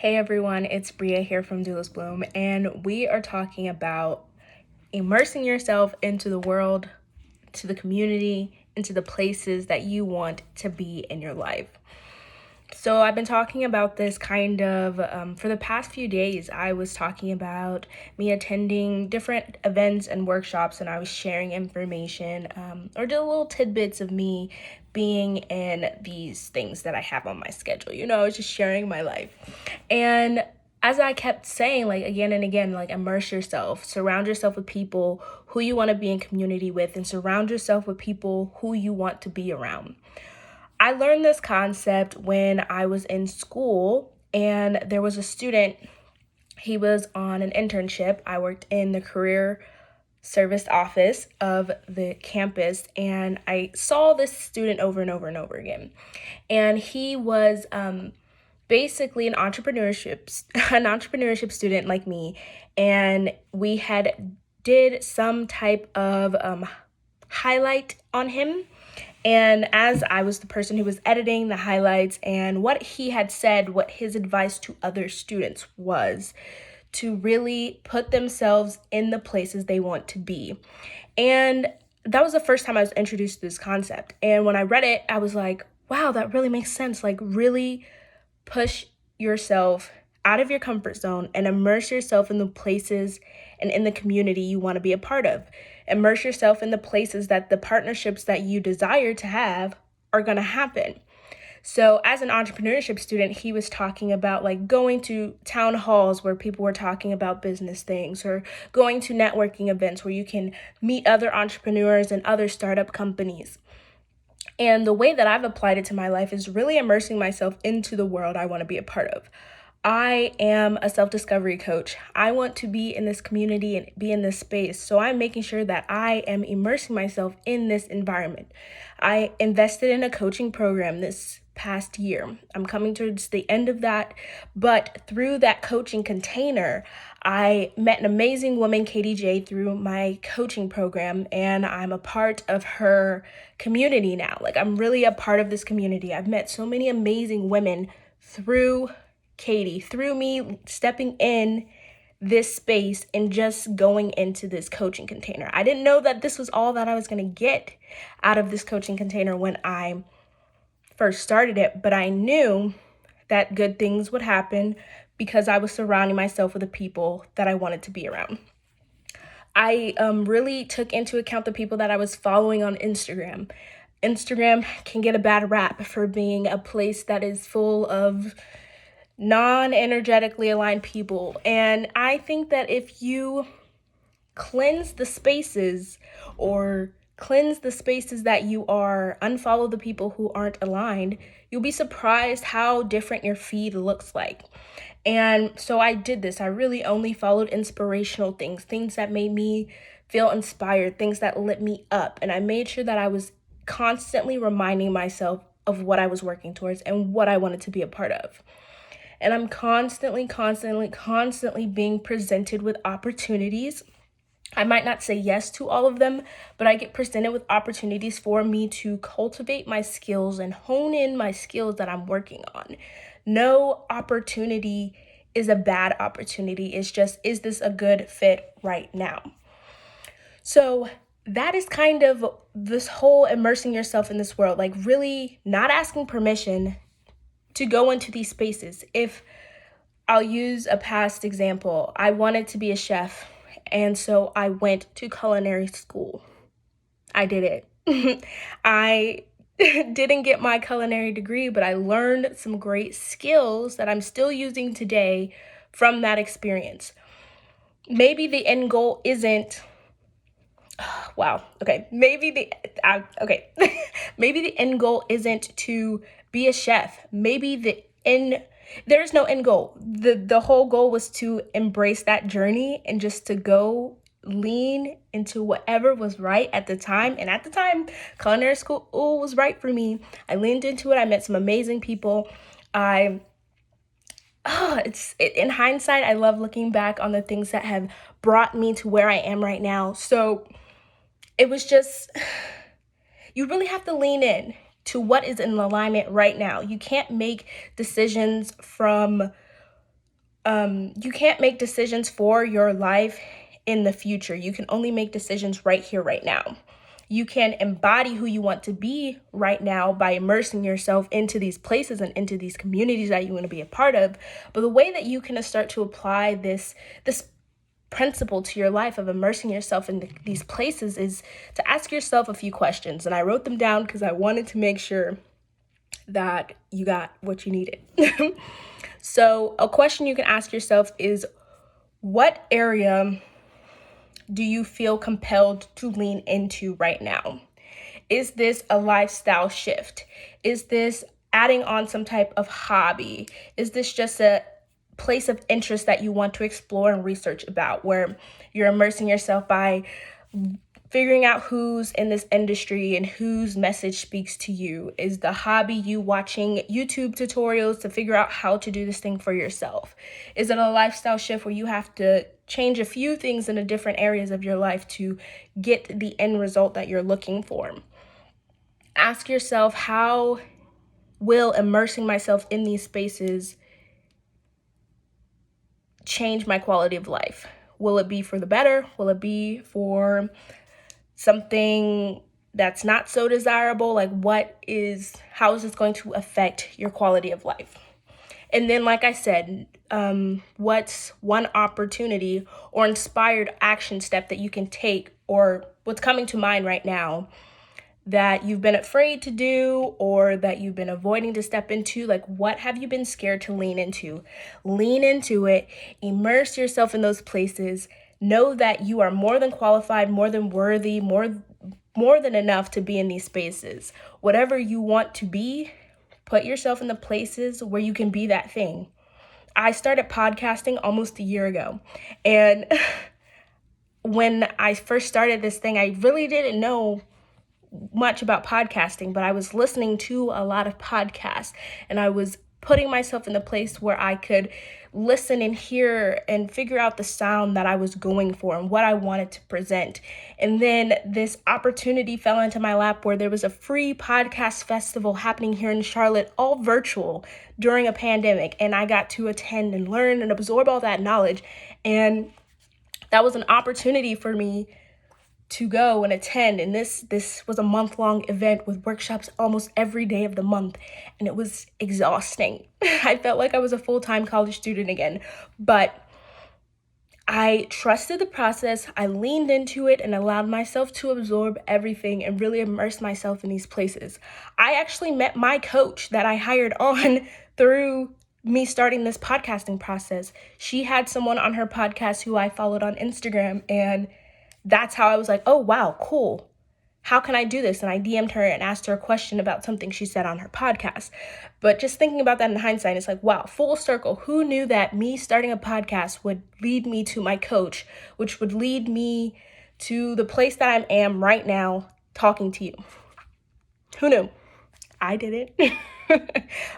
Hey everyone, it's Bria here from Dewless Bloom, and we are talking about immersing yourself into the world, to the community, into the places that you want to be in your life. So I've been talking about this kind of for the past few days. I was talking about me attending different events and workshops, and I was sharing information or just little tidbits of me being in these things that I have on my schedule. I was just sharing my life. And as I kept saying, like again and again, like immerse yourself, surround yourself with people who you want to be in community with, and surround yourself with people who you want to be around. I learned this concept when I was in school, and there was a student. He was on an internship. I worked in the career service office of the campus, and I saw this student over and over and over again. And he was basically an entrepreneurship student like me, and we had did some type of highlight on him. And as I was the person who was editing the highlights, and what he had said, what his advice to other students was to really put themselves in the places they want to be. And that was the first time I was introduced to this concept. And when I read it, I was like, wow, that really makes sense. Like, really push yourself out of your comfort zone and immerse yourself in the places and in the community you want to be a part of. Immerse yourself in the places that the partnerships that you desire to have are going to happen. So as an entrepreneurship student, he was talking about like going to town halls where people were talking about business things, or going to networking events where you can meet other entrepreneurs and other startup companies. And the way that I've applied it to my life is really immersing myself into the world I want to be a part of. I am a self-discovery coach. I want to be in this community and be in this space. So I'm making sure that I am immersing myself in this environment. I invested in a coaching program this past year. I'm coming towards the end of that, but through that coaching container, I met an amazing woman, Katie J, through my coaching program, and I'm a part of her community now. Like, I'm really a part of this community. I've met so many amazing women through Katie, through me stepping in this space and just going into this coaching container. I didn't know that this was all that I was going to get out of this coaching container when I first started it, but I knew that good things would happen because I was surrounding myself with the people that I wanted to be around. I really took into account the people that I was following on Instagram. Instagram can get a bad rap for being a place that is full of non-energetically aligned people. And I think that if you cleanse the spaces that you are, unfollow the people who aren't aligned, you'll be surprised how different your feed looks like. And so I did this. I really only followed inspirational things that made me feel inspired, things that lit me up. And I made sure that I was constantly reminding myself of what I was working towards and what I wanted to be a part of. And I'm constantly being presented with opportunities. I might not say yes to all of them, but I get presented with opportunities for me to cultivate my skills and hone in my skills that I'm working on. No opportunity is a bad opportunity. It's just, is this a good fit right now? So that is kind of this whole immersing yourself in this world, like really not asking permission to go into these spaces. If I'll use a past example, I wanted to be a chef, and so I went to culinary school. I did it. I didn't get my culinary degree, but I learned some great skills that I'm still using today from that experience. Maybe the end goal isn't maybe the end goal isn't to be a chef. There's no end goal. The whole goal was to embrace that journey and just to go lean into whatever was right at the time. And at the time, culinary school was right for me. I leaned into it. I met some amazing people. In hindsight, I love looking back on the things that have brought me to where I am right now. So it was just, you really have to lean in to what is in alignment right now. You can't make decisions from you can't make decisions for your life in the future. You can only make decisions right here, right now. You can embody who you want to be right now by immersing yourself into these places and into these communities that you want to be a part of. But the way that you can start to apply this principle to your life of immersing yourself in these places is to ask yourself a few questions. And I wrote them down because I wanted to make sure that you got what you needed. So a question you can ask yourself is, what area do you feel compelled to lean into right now? Is this a lifestyle shift? Is this adding on some type of hobby? Is this just a place of interest that you want to explore and research about, where you're immersing yourself by figuring out who's in this industry and whose message speaks to you? Is the hobby you watching YouTube tutorials to figure out how to do this thing for yourself? Is it a lifestyle shift where you have to change a few things in the different areas of your life to get the end result that you're looking for? Ask yourself, how will immersing myself in these spaces change my quality of life? Will it be for the better? Will it be for something that's not so desirable? Like, how is this going to affect your quality of life? And then, like I said, what's one opportunity or inspired action step that you can take, or what's coming to mind right now that you've been afraid to do or that you've been avoiding to step into? Like, what have you been scared to lean into? Lean into it, immerse yourself in those places. Know that you are more than qualified, more than worthy, more than enough to be in these spaces. Whatever you want to be, put yourself in the places where you can be that thing. I started podcasting almost a year ago, and when I first started this thing, I really didn't know much about podcasting, but I was listening to a lot of podcasts, and I was putting myself in the place where I could listen and hear and figure out the sound that I was going for and what I wanted to present. And then this opportunity fell into my lap where there was a free podcast festival happening here in Charlotte, all virtual during a pandemic. And I got to attend and learn and absorb all that knowledge. And that was an opportunity for me to go and attend. And this was a month-long event with workshops almost every day of the month. And it was exhausting. I felt like I was a full-time college student again. But I trusted the process. I leaned into it and allowed myself to absorb everything and really immerse myself in these places. I actually met my coach that I hired on through me starting this podcasting process. She had someone on her podcast who I followed on Instagram, and that's how I was like, oh, wow, cool. How can I do this? And I DM'd her and asked her a question about something she said on her podcast. But just thinking about that in hindsight, it's like, wow, full circle. Who knew that me starting a podcast would lead me to my coach, which would lead me to the place that I am right now talking to you? Who knew? I didn't.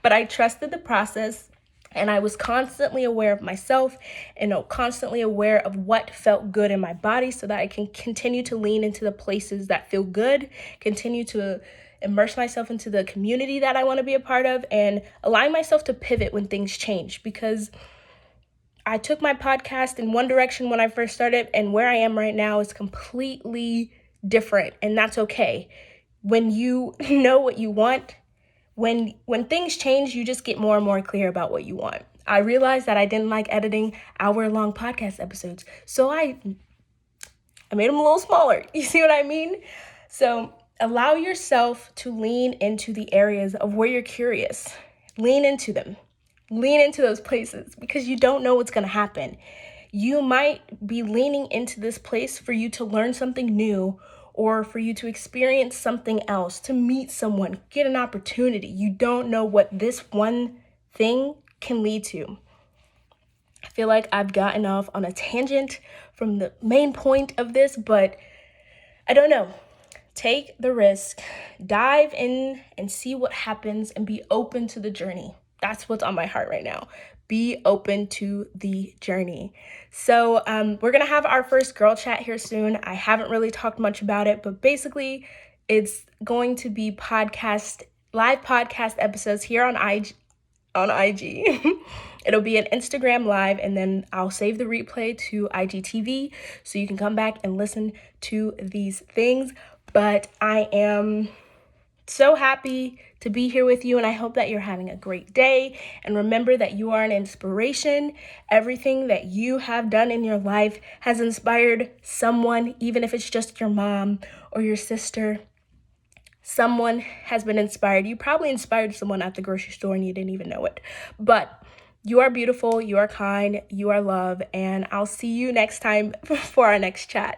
But I trusted the process. And I was constantly aware of myself and constantly aware of what felt good in my body so that I can continue to lean into the places that feel good, continue to immerse myself into the community that I want to be a part of, and allowing myself to pivot when things change. Because I took my podcast in one direction when I first started, and where I am right now is completely different, and that's okay. When you know what you want, when things change, you just get more and more clear about what you want. I realized that I didn't like editing hour-long podcast episodes, so I made them a little smaller. You see what I mean? So allow yourself to lean into the areas of where you're curious. Lean into them. Lean into those places because you don't know what's going to happen. You might be leaning into this place for you to learn something new, or for you to experience something else, to meet someone, get an opportunity. You don't know what this one thing can lead to. I feel like I've gotten off on a tangent from the main point of this, but I don't know. Take the risk, dive in and see what happens, and be open to the journey. That's what's on my heart right now. Be open to the journey. So we're going to have our first girl chat here soon. I haven't really talked much about it, but basically it's going to be live podcast episodes here on IG. It'll be an Instagram live, and then I'll save the replay to IGTV so you can come back and listen to these things. But I am so happy to be here with you, and I hope that you're having a great day. And remember that you are an inspiration. Everything that you have done in your life has inspired someone, even if it's just your mom or your sister. Someone has been inspired. You probably inspired someone at the grocery store and you didn't even know it. But you are beautiful, you are kind, you are love, and I'll see you next time for our next chat.